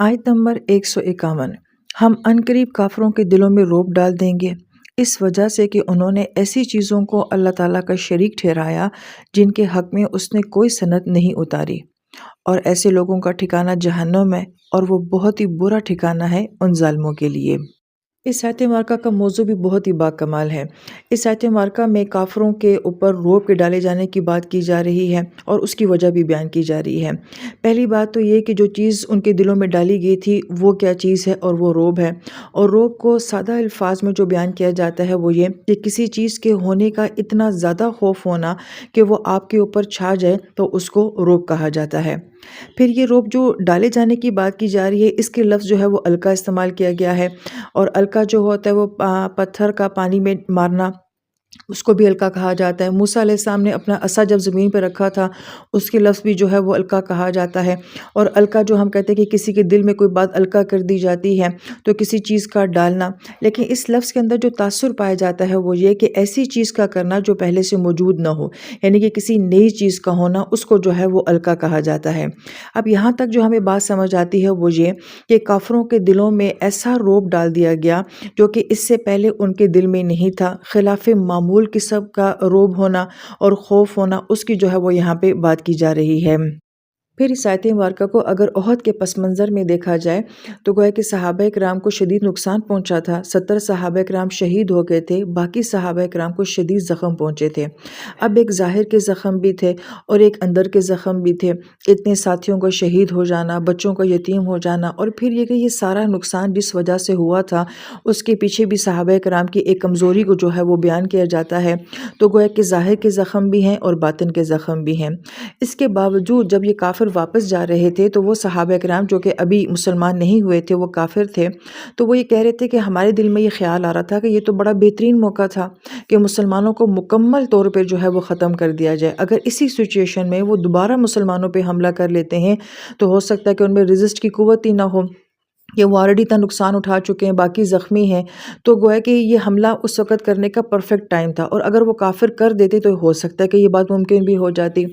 آیت نمبر 151۔ ہم عنقریب کافروں کے دلوں میں رعب ڈال دیں گے، اس وجہ سے کہ انہوں نے ایسی چیزوں کو اللہ تعالیٰ کا شریک ٹھہرایا جن کے حق میں اس نے کوئی سند نہیں اتاری، اور ایسے لوگوں کا ٹھکانہ جہنم ہے، اور وہ بہت ہی برا ٹھکانہ ہے ان ظالموں کے لیے۔ اس آیت مبارکہ کا موضوع بھی بہت ہی باکمال ہے۔ اس آیت مبارکہ میں کافروں کے اوپر رعب کے ڈالے جانے کی بات کی جا رہی ہے، اور اس کی وجہ بھی بیان کی جا رہی ہے۔ پہلی بات تو یہ کہ جو چیز ان کے دلوں میں ڈالی گئی تھی وہ کیا چیز ہے، اور وہ رعب ہے۔ اور رعب کو سادہ الفاظ میں جو بیان کیا جاتا ہے وہ یہ کہ کسی چیز کے ہونے کا اتنا زیادہ خوف ہونا کہ وہ آپ کے اوپر چھا جائے تو اس کو رعب کہا جاتا ہے۔ پھر یہ رعب جو ڈالے جانے کی بات کی جا رہی ہے، اس کے لفظ جو ہے وہ القا استعمال کیا گیا ہے، اور القا جو ہوتا ہے وہ پتھر کا پانی میں مارنا، اس کو بھی القا کہا جاتا ہے۔ موسیٰ علیہ السلام نے اپنا عصا جب زمین پہ رکھا تھا، اس کے لفظ بھی جو ہے وہ القا کہا جاتا ہے۔ اور القا جو ہم کہتے ہیں کہ کسی کے دل میں کوئی بات القا کر دی جاتی ہے، تو کسی چیز کا ڈالنا، لیکن اس لفظ کے اندر جو تاثر پایا جاتا ہے وہ یہ کہ ایسی چیز کا کرنا جو پہلے سے موجود نہ ہو، یعنی کہ کسی نئی چیز کا ہونا، اس کو جو ہے وہ القا کہا جاتا ہے۔ اب یہاں تک جو ہمیں بات سمجھ آتی ہے وہ یہ کہ کافروں کے دلوں میں ایسا رعب ڈال دیا گیا جو کہ اس سے پہلے ان کے دل میں نہیں تھا، خلاف معمول قسم کا رعب ہونا اور خوف ہونا، اس کی جو ہے وہ یہاں پہ بات کی جا رہی ہے۔ پھر اس آیت مبارکہ کو اگر احد کے پس منظر میں دیکھا جائے تو گویا کہ صحابہ کرام کو شدید نقصان پہنچا تھا، 70 صحابہ کرام شہید ہو گئے تھے، باقی صحابہ کرام کو شدید زخم پہنچے تھے۔ اب ایک ظاہر کے زخم بھی تھے اور ایک اندر کے زخم بھی تھے، اتنے ساتھیوں کا شہید ہو جانا، بچوں کا یتیم ہو جانا، اور پھر یہ کہ یہ سارا نقصان جس وجہ سے ہوا تھا اس کے پیچھے بھی صحابہ کرام کی ایک کمزوری کو جو ہے وہ بیان کیا جاتا ہے۔ تو گویا کہ ظاہر کے زخم بھی ہیں اور باطن کے زخم بھی ہیں۔ اس کے باوجود جب یہ کافر واپس جا رہے تھے تو وہ صحابہ کرام جو کہ ابھی مسلمان نہیں ہوئے تھے، وہ کافر تھے، تو وہ یہ کہہ رہے تھے کہ ہمارے دل میں یہ خیال آ رہا تھا کہ یہ تو بڑا بہترین موقع تھا کہ مسلمانوں کو مکمل طور پہ جو ہے وہ ختم کر دیا جائے۔ اگر اسی سچویشن میں وہ دوبارہ مسلمانوں پہ حملہ کر لیتے ہیں تو ہو سکتا ہے کہ ان میں رزسٹ کی قوت ہی نہ ہو، کہ وہ آلریڈی اتنا نقصان اٹھا چکے ہیں، باقی زخمی ہیں، تو گویا کہ یہ حملہ اس وقت کرنے کا پرفیکٹ ٹائم تھا، اور اگر وہ کافر کر دیتے تو ہو سکتا ہے کہ یہ بات ممکن بھی ہو جاتی۔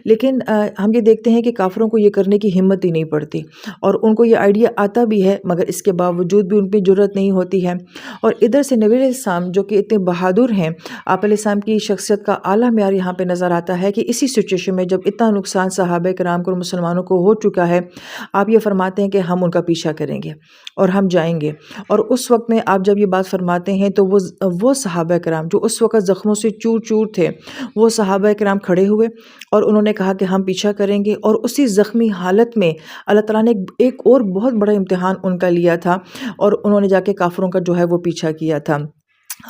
لیکن ہم یہ دیکھتے ہیں کہ کافروں کو یہ کرنے کی ہمت ہی نہیں پڑتی، اور ان کو یہ آئیڈیا آتا بھی ہے مگر اس کے باوجود بھی ان پہ جرأت نہیں ہوتی ہے۔ اور ادھر سے نبی علیہ السلام جو کہ اتنے بہادر ہیں، آپ علیہ السلام کی شخصیت کا اعلیٰ معیار یہاں پہ نظر آتا ہے کہ اسی سچویشن میں جب اتنا نقصان صحابہ کرام کو اور مسلمانوں کو ہو چکا ہے، آپ یہ فرماتے ہیں کہ ہم ان کا پیچھا کریں گے اور ہم جائیں گے۔ اور اس وقت میں آپ جب یہ بات فرماتے ہیں تو وہ صحابہ کرام جو اس وقت زخموں سے چور چور تھے، وہ صحابہ کرام کھڑے ہوئے اور انہوں نے کہا کہ ہم پیچھا کریں گے، اور اسی زخمی حالت میں اللہ تعالیٰ نے ایک اور بہت بڑا امتحان ان کا لیا تھا، اور انہوں نے جا کے کافروں کا جو ہے وہ پیچھا کیا تھا۔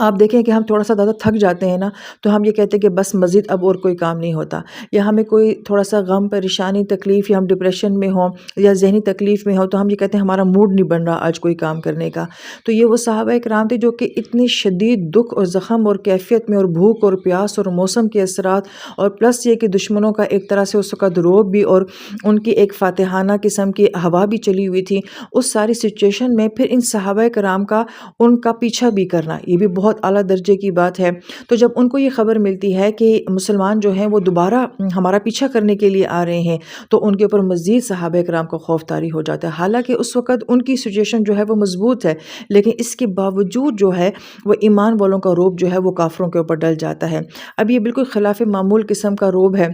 آپ دیکھیں کہ ہم تھوڑا سا زیادہ تھک جاتے ہیں نا، تو ہم یہ کہتے ہیں کہ بس مزید اب اور کوئی کام نہیں ہوتا، یا ہمیں کوئی تھوڑا سا غم، پریشانی، تکلیف، یا ہم ڈپریشن میں ہوں یا ذہنی تکلیف میں ہوں تو ہم یہ کہتے ہیں ہمارا موڈ نہیں بن رہا آج کوئی کام کرنے کا۔ تو یہ وہ صحابہ کرام تھے جو کہ اتنی شدید دکھ اور زخم اور کیفیت میں، اور بھوک اور پیاس اور موسم کے اثرات، اور پلس یہ کہ دشمنوں کا ایک طرح سے اس وقت رعب بھی، اور ان کی ایک فاتحانہ قسم کی ہوا بھی چلی ہوئی تھی، اس ساری سچویشن میں پھر ان صحابہ کرام کا ان کا پیچھا بھی کرنا، یہ بھی بہت اعلیٰ درجے کی بات ہے۔ تو جب ان کو یہ خبر ملتی ہے کہ مسلمان جو ہیں وہ دوبارہ ہمارا پیچھا کرنے کے لیے آ رہے ہیں، تو ان کے اوپر مزید صحابہ کرام کو خوف طاری ہو جاتا ہے۔ حالانکہ اس وقت ان کی سچویشن جو ہے وہ مضبوط ہے، لیکن اس کے باوجود جو ہے وہ ایمان والوں کا رعب جو ہے وہ کافروں کے اوپر ڈل جاتا ہے۔ اب یہ بالکل خلاف معمول قسم کا رعب ہے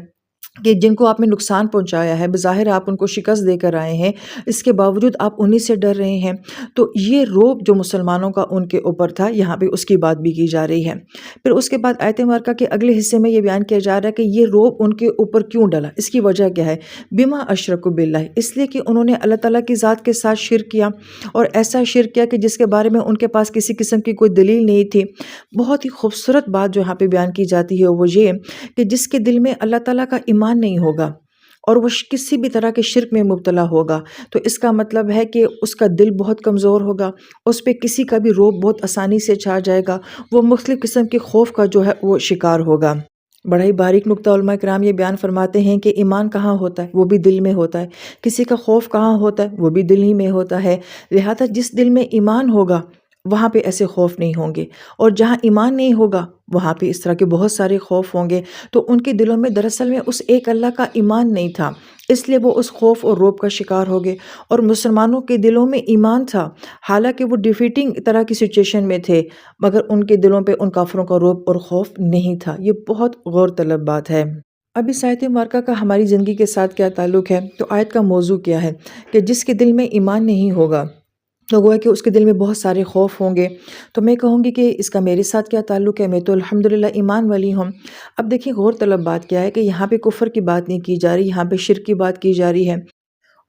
کہ جن کو آپ نے نقصان پہنچایا ہے، بظاہر آپ ان کو شکست دے کر آئے ہیں، اس کے باوجود آپ انہی سے ڈر رہے ہیں۔ تو یہ رعب جو مسلمانوں کا ان کے اوپر تھا، یہاں پہ اس کی بات بھی کی جا رہی ہے۔ پھر اس کے بعد آیت مبارکہ کے اگلے حصے میں یہ بیان کیا جا رہا ہے کہ یہ رعب ان کے اوپر کیوں ڈلا، اس کی وجہ کیا ہے؟ بما اشرکوا باللہ، اس لیے کہ انہوں نے اللہ تعالیٰ کی ذات کے ساتھ شرک کیا، اور ایسا شرک کیا کہ جس کے بارے میں ان کے پاس کسی قسم کی کوئی دلیل نہیں تھی۔ بہت ہی خوبصورت بات جو یہاں پہ بیان کی جاتی ہے وہ یہ کہ جس کے دل میں اللہ تعالیٰ کا ایمان نہیں ہوگا اور وہ کسی بھی طرح کے شرک میں مبتلا ہوگا، تو اس کا مطلب ہے کہ اس کا دل بہت کمزور ہوگا، اس پہ کسی کا بھی رعب بہت آسانی سے چھا جائے گا، وہ مختلف قسم کے خوف کا جو ہے وہ شکار ہوگا۔ بڑا ہی باریک نقطہ علماء کرام یہ بیان فرماتے ہیں کہ ایمان کہاں ہوتا ہے؟ وہ بھی دل میں ہوتا ہے۔ کسی کا خوف کہاں ہوتا ہے؟ وہ بھی دل ہی میں ہوتا ہے۔ لہذا جس دل میں ایمان ہوگا وہاں پہ ایسے خوف نہیں ہوں گے، اور جہاں ایمان نہیں ہوگا وہاں پہ اس طرح کے بہت سارے خوف ہوں گے۔ تو ان کے دلوں میں دراصل میں اس ایک اللہ کا ایمان نہیں تھا، اس لیے وہ اس خوف اور رعب کا شکار ہو گئے۔ اور مسلمانوں کے دلوں میں ایمان تھا، حالانکہ وہ ڈیفیٹنگ طرح کی سچویشن میں تھے، مگر ان کے دلوں پہ ان کافروں کا رعب اور خوف نہیں تھا۔ یہ بہت غور طلب بات ہے۔ اب اس آیت مبارکہ کا ہماری زندگی کے ساتھ کیا تعلق ہے؟ تو آیت کا موضوع کیا ہے کہ جس کے دل میں ایمان نہیں ہوگا تو گویا کہ اس کے دل میں بہت سارے خوف ہوں گے۔ تو میں کہوں گی کہ اس کا میرے ساتھ کیا تعلق ہے؟ میں تو الحمدللہ ایمان والی ہوں۔ اب دیکھیں غور طلب بات کیا ہے کہ یہاں پہ کفر کی بات نہیں کی جا رہی، یہاں پہ شرک کی بات کی جا رہی ہے۔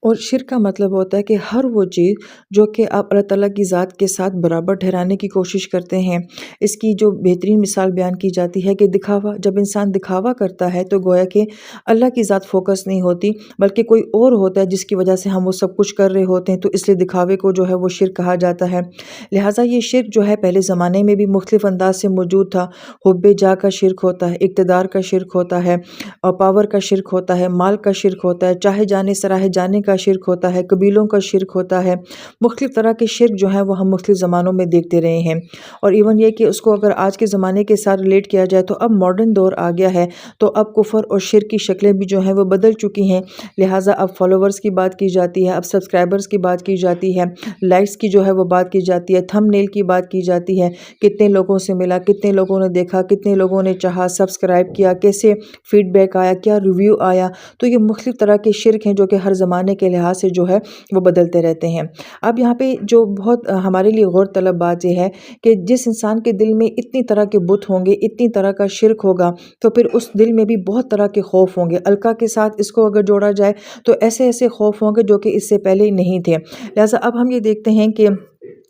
اور شرک کا مطلب ہوتا ہے کہ ہر وہ چیز جو کہ آپ اللہ تعالیٰ کی ذات کے ساتھ برابر ٹھہرانے کی کوشش کرتے ہیں۔ اس کی جو بہترین مثال بیان کی جاتی ہے کہ دکھاوا، جب انسان دکھاوا کرتا ہے تو گویا کہ اللہ کی ذات فوکس نہیں ہوتی، بلکہ کوئی اور ہوتا ہے جس کی وجہ سے ہم وہ سب کچھ کر رہے ہوتے ہیں، تو اس لیے دکھاوے کو جو ہے وہ شرک کہا جاتا ہے۔ لہٰذا یہ شرک جو ہے پہلے زمانے میں بھی مختلف انداز سے موجود تھا۔ حب جا کا شرک ہوتا ہے، اقتدار کا شرک ہوتا ہے، اور پاور کا شرک ہوتا ہے، مال کا شرک ہوتا ہے، چاہے جانے سراہے جانے کا شرک ہوتا ہے، قبیلوں کا شرک ہوتا ہے۔ مختلف طرح کے شرک جو ہیں وہ ہم مختلف زمانوں میں دیکھتے رہے ہیں۔ اور ایون یہ کہ اس کو اگر آج کے زمانے کے ساتھ ریلیٹ کیا جائے تو اب ماڈرن دور آ گیا ہے، تو اب کفر اور شرک کی شکلیں بھی جو ہیں وہ بدل چکی ہیں۔ لہٰذا اب فالوورز کی بات کی جاتی ہے، اب سبسکرائبرز کی بات کی جاتی ہے، لائکس کی جو ہے وہ بات کی جاتی ہے، تھم نیل کی بات کی جاتی ہے، کتنے لوگوں سے ملا، کتنے لوگوں نے دیکھا، کتنے لوگوں نے چاہا، سبسکرائب کیا، کیسے فیڈ بیک آیا، کیا ریویو آیا۔ تو یہ مختلف طرح کے شرک ہیں جو کہ ہر زمانے کے لحاظ سے جو ہے وہ بدلتے رہتے ہیں۔ اب یہاں پہ جو بہت ہمارے لیے غور طلب بات یہ ہے کہ جس انسان کے دل میں اتنی طرح کے بت ہوں گے، اتنی طرح کا شرک ہوگا، تو پھر اس دل میں بھی بہت طرح کے خوف ہوں گے۔ القا کے ساتھ اس کو اگر جوڑا جائے تو ایسے ایسے خوف ہوں گے جو کہ اس سے پہلے نہیں تھے۔ لہٰذا اب ہم یہ دیکھتے ہیں کہ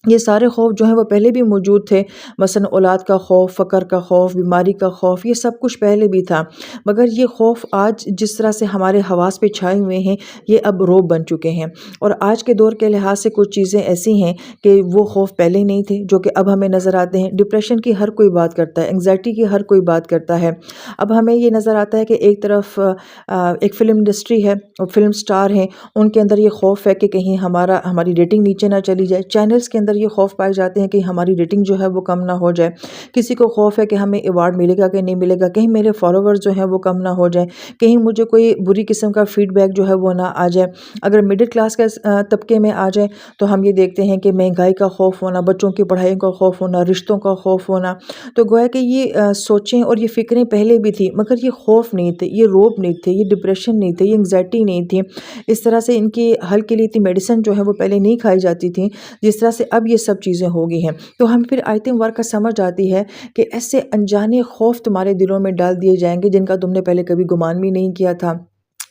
یہ سارے خوف جو ہیں وہ پہلے بھی موجود تھے، مثلا اولاد کا خوف، فقر کا خوف، بیماری کا خوف، یہ سب کچھ پہلے بھی تھا، مگر یہ خوف آج جس طرح سے ہمارے حواس پہ چھائے ہوئے ہیں یہ اب رعب بن چکے ہیں۔ اور آج کے دور کے لحاظ سے کچھ چیزیں ایسی ہیں کہ وہ خوف پہلے نہیں تھے جو کہ اب ہمیں نظر آتے ہیں۔ ڈپریشن کی ہر کوئی بات کرتا ہے، انگزائٹی کی ہر کوئی بات کرتا ہے۔ اب ہمیں یہ نظر آتا ہے کہ ایک طرف ایک فلم انڈسٹری ہے اور فلم سٹار ہیں، ان کے اندر یہ خوف ہے کہ کہیں ہماری ریٹنگ نیچے نہ چلی جائے۔ چینلز کے اندر یہ خوف پائے جاتے ہیں کہ ہماری ریٹنگ جو ہے وہ کم نہ ہو جائے۔ کسی کو خوف ہے کہ ہمیں ایوارڈ ملے گا کہ نہیں ملے گا، کہیں میرے فالوورز جو ہیں وہ کم نہ ہو جائیں، کہیں مجھے کوئی بری قسم کا فیڈ بیک جو ہے وہ نہ آ جائے۔ اگر مڈل کلاس کے طبقے میں آ جائیں تو ہم یہ دیکھتے ہیں کہ مہنگائی کا خوف ہونا، بچوں کی پڑھائی کا خوف ہونا، رشتوں کا خوف ہونا۔ تو گویا کہ یہ سوچیں اور یہ فکریں پہلے بھی تھی، مگر یہ خوف نہیں تھے، یہ روب نہیں تھے، یہ ڈپریشن نہیں تھے، یہ انگزائٹی نہیں تھی۔ اس طرح سے ان کی حل کے لیے اتنی میڈیسن جو ہے وہ پہلے نہیں کھائی جاتی تھی جس طرح سے اب یہ سب چیزیں ہو گئی ہیں۔ تو ہم پھر آیت مبارکہ سمجھ آتی ہے کہ ایسے انجانے خوف تمہارے دلوں میں ڈال دیے جائیں گے جن کا تم نے پہلے کبھی گمان بھی نہیں کیا تھا۔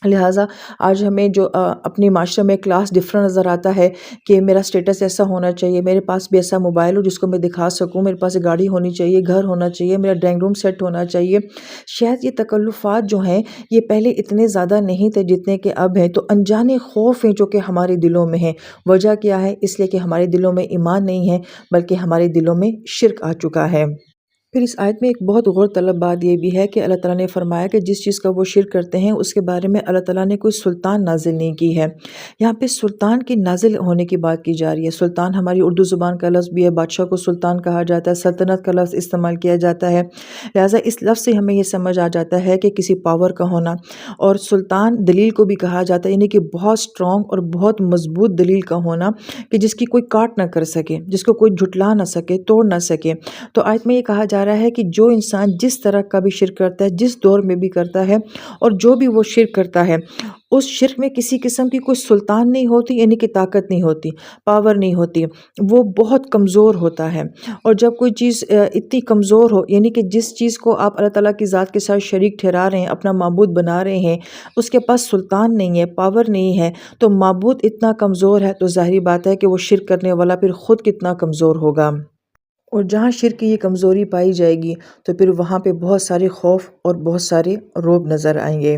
لہٰذا آج ہمیں جو اپنے معاشرے میں کلاس ڈفرنٹ نظر آتا ہے کہ میرا سٹیٹس ایسا ہونا چاہیے، میرے پاس بھی ایسا موبائل ہو جس کو میں دکھا سکوں، میرے پاس گاڑی ہونی چاہیے، گھر ہونا چاہیے، میرا ڈرائنگ روم سیٹ ہونا چاہیے۔ شاید یہ تکلفات جو ہیں یہ پہلے اتنے زیادہ نہیں تھے جتنے کہ اب ہیں۔ تو انجانے خوف ہیں جو کہ ہمارے دلوں میں ہیں۔ وجہ کیا ہے؟ اس لیے کہ ہمارے دلوں میں ایمان نہیں ہے، بلکہ ہمارے دلوں میں شرک آ چکا ہے۔ پھر اس آیت میں ایک بہت غور طلب بات یہ بھی ہے کہ اللہ تعالیٰ نے فرمایا کہ جس چیز کا وہ شرک کرتے ہیں اس کے بارے میں اللہ تعالیٰ نے کوئی سلطان نازل نہیں کی ہے۔ یہاں پہ سلطان کے نازل ہونے کی بات کی جا رہی ہے۔ سلطان ہماری اردو زبان کا لفظ بھی ہے، بادشاہ کو سلطان کہا جاتا ہے، سلطنت کا لفظ استعمال کیا جاتا ہے۔ لہٰذا اس لفظ سے ہمیں یہ سمجھ آ جاتا ہے کہ کسی پاور کا ہونا، اور سلطان دلیل کو بھی کہا جاتا ہے، یعنی کہ بہت سٹرونگ اور بہت مضبوط دلیل کا ہونا کہ جس کی کوئی کاٹ نہ کر سکے، جس کو کوئی جھٹلا نہ سکے، توڑ نہ سکے۔ تو آیت میں یہ کہا جا رہا ہے کہ جو انسان جس طرح کا بھی شرک کرتا ہے، جس دور میں بھی کرتا ہے، اور جو بھی وہ شرک کرتا ہے اس شرک میں کسی قسم کی کوئی سلطان نہیں ہوتی، یعنی کہ طاقت نہیں ہوتی، پاور نہیں ہوتی، وہ بہت کمزور ہوتا ہے۔ اور جب کوئی چیز اتنی کمزور ہو، یعنی کہ جس چیز کو آپ اللہ تعالیٰ کی ذات کے ساتھ شریک ٹھہرا رہے ہیں، اپنا معبود بنا رہے ہیں، اس کے پاس سلطان نہیں ہے، پاور نہیں ہے، تو معبود اتنا کمزور ہے تو ظاہری بات ہے کہ وہ شرک کرنے والا پھر خود کتنا کمزور ہوگا۔ اور جہاں شرک کی یہ کمزوری پائی جائے گی تو پھر وہاں پہ بہت سارے خوف اور بہت سارے رعب نظر آئیں گے۔